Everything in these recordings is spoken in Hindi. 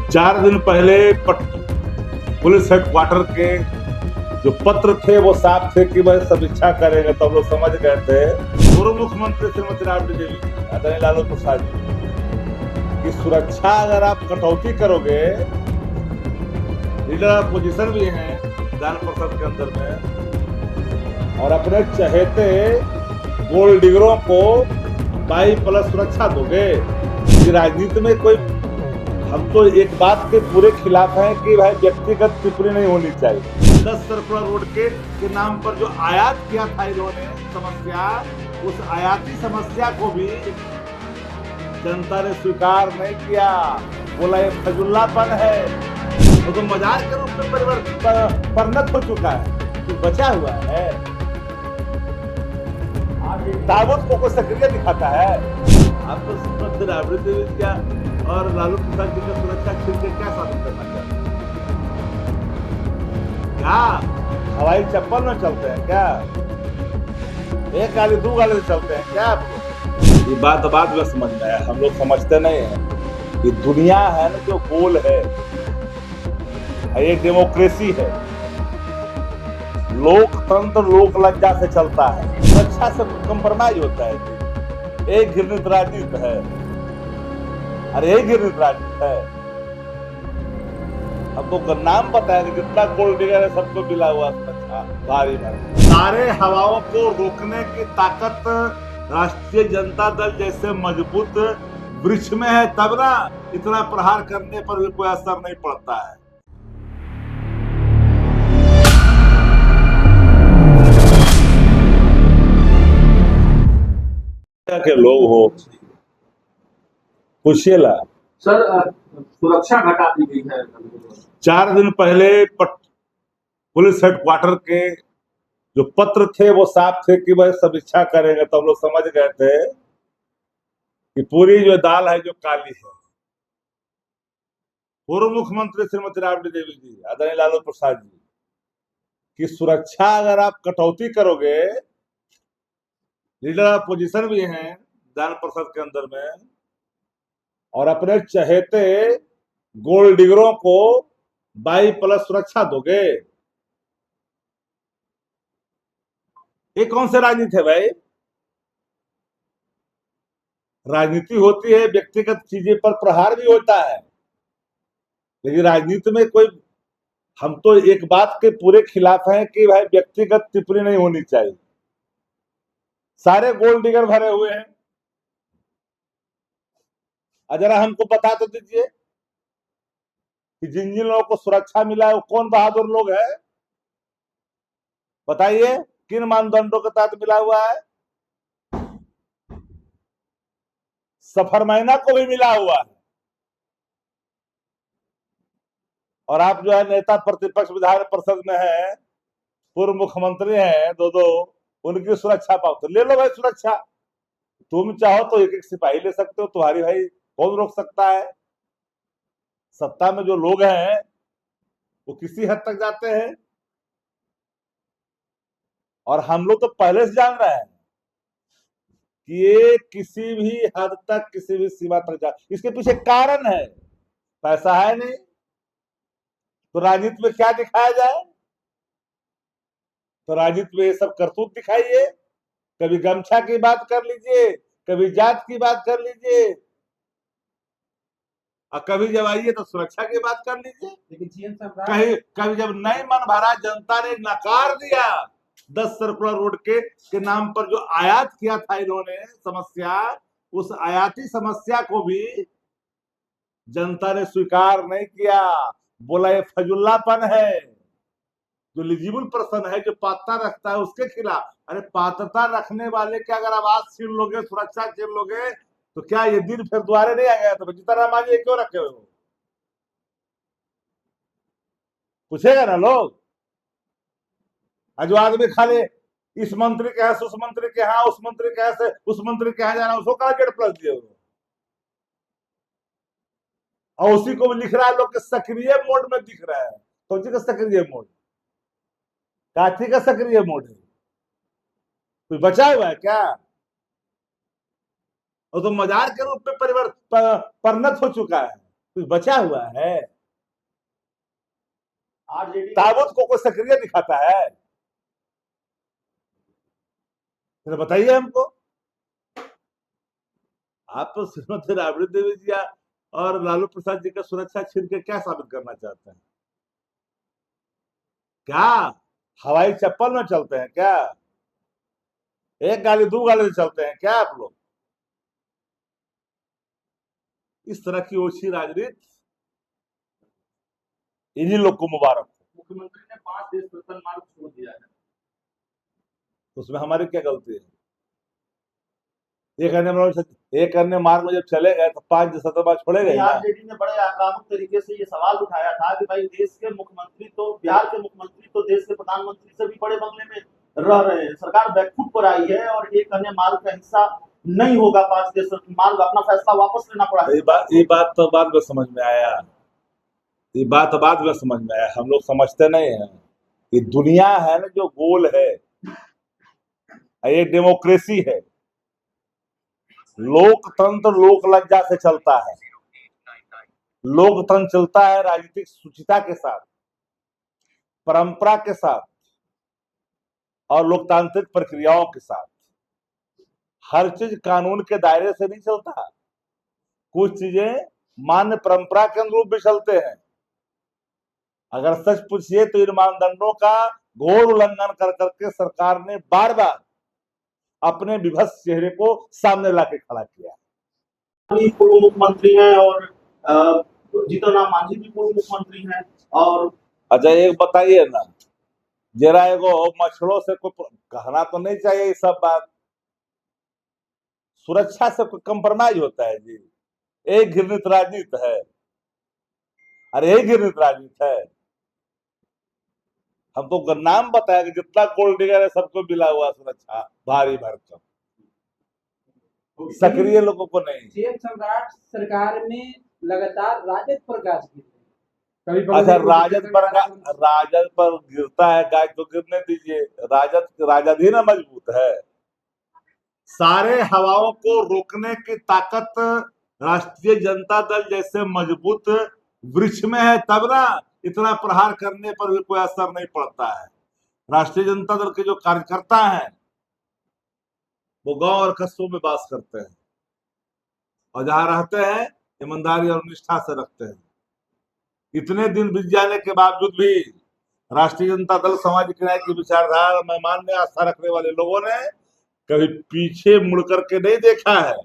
4 दिन पहले पुलिस हेडक्वार्टर के जो पत्र थे वो साफ थे कि वह समीक्षा करेंगे, तो हम लोग समझ गए थे। पूर्व मुख्यमंत्री श्रीमती राबड़ी देवी आदरणीय लालू प्रसाद जी की सुरक्षा अगर आप कटौती करोगे, लीडर अपोजिशन भी हैं विधान परिषद के अंदर में, और अपने चहेते गोल्ड डिगरों को 22+ सुरक्षा दोगे। राजनीति में कोई, हम तो एक बात के पूरे खिलाफ हैं कि भाई व्यक्तिगत टिप्पणी नहीं होनी चाहिए। 10 सर्कुलर रोड के नाम पर जो आयात किया था इन्होंने समस्या, उस आयाती समस्या को भी जनता ने स्वीकार नहीं किया, बोला ये फजुल्लापन है। तो मजाक के रूप में परिणत हो चुका है, तो बचा हुआ है। ताबूत को कोई सक्रिय दिखाता है। आपको श्रीमती राबड़ी देवी क्या और लालू प्रसाद जी का सुरक्षा छीन के क्या साबित करना चाहते हैं? क्या हवाई चप्पल में चलते हैं क्या? एक गाली 2 गाली से चलते हैं क्या आपको? ये बात में समझ में आया। हम लोग समझते नहीं है कि दुनिया है ना जो गोल है, ये डेमोक्रेसी है, लोकतंत्र लोक लज्जा से चलता है, अच्छा से कंप्रोमाइज होता है। एक घृणित राजनीति है, अरे एक घृणित राजनीति है। अब तो नाम बताया कि कितना गोल्ड डिगर है, सबको मिला हुआ सुरक्षा भारी भारी। सारे हवाओं को रोकने की ताकत राष्ट्रीय जनता दल जैसे मजबूत वृक्ष में है, तब ना इतना प्रहार करने पर भी कोई असर नहीं पड़ता है। के लोग हो, पूछिएला सर, सुरक्षा घटा दी गई है। 4 दिन पहले पुलिस हेडक्वार्टर के जो पत्र थे वो साफ थे कि वह समीक्षा करेंगे, तो हम लोग समझ गए थे कि पूरी जो दाल है जो काली है। पूर्व मुख्यमंत्री श्रीमती राबड़ी देवी जी आदरणीय लालू प्रसाद जी की सुरक्षा अगर आप कटौती करोगे, लीडर अपोजिशन भी हैं विधान परिषद के अंदर में, और अपने चहेते गोल्ड डिगरों को 22+ सुरक्षा दोगे, ये कौन सी राजनीति है भाई? राजनीति होती है, व्यक्तिगत चीजें पर प्रहार भी होता है, लेकिन राजनीति में कोई, हम तो एक बात के पूरे खिलाफ हैं कि भाई व्यक्तिगत टिप्पणी नहीं होनी चाहिए। सारे गोल्ड डिगर भरे हुए हैं, जरा हमको बता तो दीजिए कि जिन जिन लोगों को सुरक्षा मिला है वो कौन बहादुर लोग हैं, बताइए किन मानदंडों के तहत मिला हुआ है? सफर महीना को भी मिला हुआ है, और आप जो है नेता प्रतिपक्ष विधान परिषद में है, पूर्व मुख्यमंत्री हैं दो, उनकी सुरक्षा पाओ तो ले लो भाई सुरक्षा। तुम चाहो तो एक सिपाही ले सकते हो, तुम्हारी भाई कौन रोक सकता है? सत्ता में जो लोग हैं वो किसी हद तक जाते हैं, और हम लोग तो पहले से जान रहे हैं कि ये किसी भी हद तक, किसी भी सीमा तक जा, इसके पीछे कारण है, पैसा है नहीं तो राजनीति में क्या दिखाया जाए? तो राजनीति में ये सब करतूत दिखाइए। कभी गमछा की बात कर लीजिए, कभी जात की बात कर लीजिए, और कभी जब आइए तो सुरक्षा की बात कर लीजिए। लेकिन कभी जब नहीं मन भरा, जनता ने नकार दिया 10 सर्कुलर रोड के नाम पर जो आयात किया था इन्होंने समस्या, उस आयाती समस्या को भी जनता ने स्वीकार नहीं किया, बोला ये फजुल्लापन है। जो एलिजिबल पर्सन है, जो पात्रता रखता है, उसके खिलाफ। अरे पात्रता रखने वाले के अगर आवाज छीन लोगे, सुरक्षा छीन लोगे, तो क्या ये दिन फिर दोबारा नहीं आएगा? तो जीतनराम मांझी क्यों रखे हुए हो? पूछेगा ना लोग। जो आदमी खाली इस मंत्री के यहाँ, उस मंत्री के यहाँ, उस मंत्री के यहाँ से उस मंत्री के यहाँ जाना, उसको कहा गेट प्लस दिए हो, और उसी को लिख रहा है लोग के सक्रिय मोड में दिख रहा है। कौन सी का सक्रिय मोड? काठी का सक्रिय मोड है? कोई बचा हुआ है क्या? और तो मजार के रूप में परिणत हो चुका है। कुछ बचा हुआ है? आरजेडी ताबूत को कोई सक्रिय दिखाता है? तो बताइए हमको। आप तो श्रीमती राबड़ी देवी जी और लालू प्रसाद जी का सुरक्षा छीन के क्या साबित करना चाहते हैं? क्या हवाई चप्पल में चलते हैं क्या? एक गाड़ी दो गाड़ी से चलते हैं क्या आप लोग? इस तरह की ओछी राजनीति इन्हीं लोग को मुबारक हो। मुख्यमंत्री ने 5 देश प्रथम मार्ग छोड़ दिया है। उसमें हमारी क्या गलती है? एक अन्य मार्ग में जब चले गए तो 5 दिसंबर छोड़े गए ना। आरजेडी ने बड़े आक्रामक तरीके से ये सवाल उठाया था कि भाई देश के मुख्यमंत्री तो बिहार के मुख्यमंत्री तो देश के प्रधानमंत्री से भी बड़े बंगले में रह रहे हैं, सरकार बैकफुट पर आई है और एक अन्य मार्ग का हिस्सा नहीं होगा 5 देश मार्ग, अपना फैसला वापस लेना पड़ा है। ये बात तो बाद में समझ में आया। ये बात बाद में समझ में आया। हम लोग समझते नहीं है। ये दुनिया है ना जो गोल है, ये डेमोक्रेसी है। लोकतंत्र लोक लज्जा से चलता है। लोकतंत्र चलता है राजनीतिक शुचिता के साथ, परंपरा के साथ और लोकतांत्रिक प्रक्रियाओं के साथ। हर चीज कानून के दायरे से नहीं चलता। कुछ चीजें मान्य परंपरा के अनुरूप भी चलते हैं। अगर सच पूछिए तो इन मानदंडों का घोर उल्लंघन कर करके सरकार ने बार बार अपने विभत्स चेहरे को सामने लाके खड़ा किया। पूर्व मुख्यमंत्री हैं और जीतन राम मांझी भी पूर्व मुख्यमंत्री हैं। और अच्छा एक बताइए ना, जरा एगो मछड़ों से कोई कहना तो नहीं चाहिए ये सब बात। सुरक्षा से कोई कंप्रोमाइज होता है जी? एक घृणित राजनीति है। अरे एक घृणित राजनीति है। हम तो नाम बताया कि जितना गोल्ड डिगर है सबको मिला हुआ सुरक्षा भारी भरकम, सक्रिय लोगों को नहीं। जेल सम्राट सरकार में लगातार राजद पर गाज गिर रही है। अच्छा राजद पर गिरता है गाज तो गिरने दीजिए। राजद ही ना मजबूत है। सारे हवाओं को रोकने की ताकत राष्ट्रीय जनता दल जैसे मजबूत वृक्ष में है, तब ना इतना प्रहार करने पर भी कोई असर नहीं पड़ता है। राष्ट्रीय जनता दल के जो कार्यकर्ता हैं वो गांव और कस्बों में वास करते हैं और जहां रहते हैं ईमानदारी और निष्ठा से रखते हैं। इतने दिन बीत जाने के बावजूद भी राष्ट्रीय जनता दल सामाजिक न्याय की विचारधारा में मान्य आस्था रखने वाले लोगों ने कभी पीछे मुड़ करके नहीं देखा है।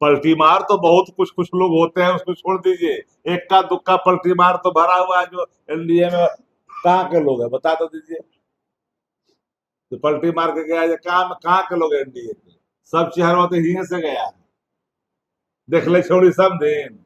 पलटी मार तो बहुत कुछ लोग होते हैं, उसको छोड़ दीजिए। इक्का दुक्का पलटी मार तो भरा हुआ है जो एनडीए में। कहाँ के लोग हैं बता तो दीजिए। तो पलटी मार के गया कहाँ के लोग एनडीए के? सब चेहरों तो ही से गया। देख ले छोड़ी सब दिन।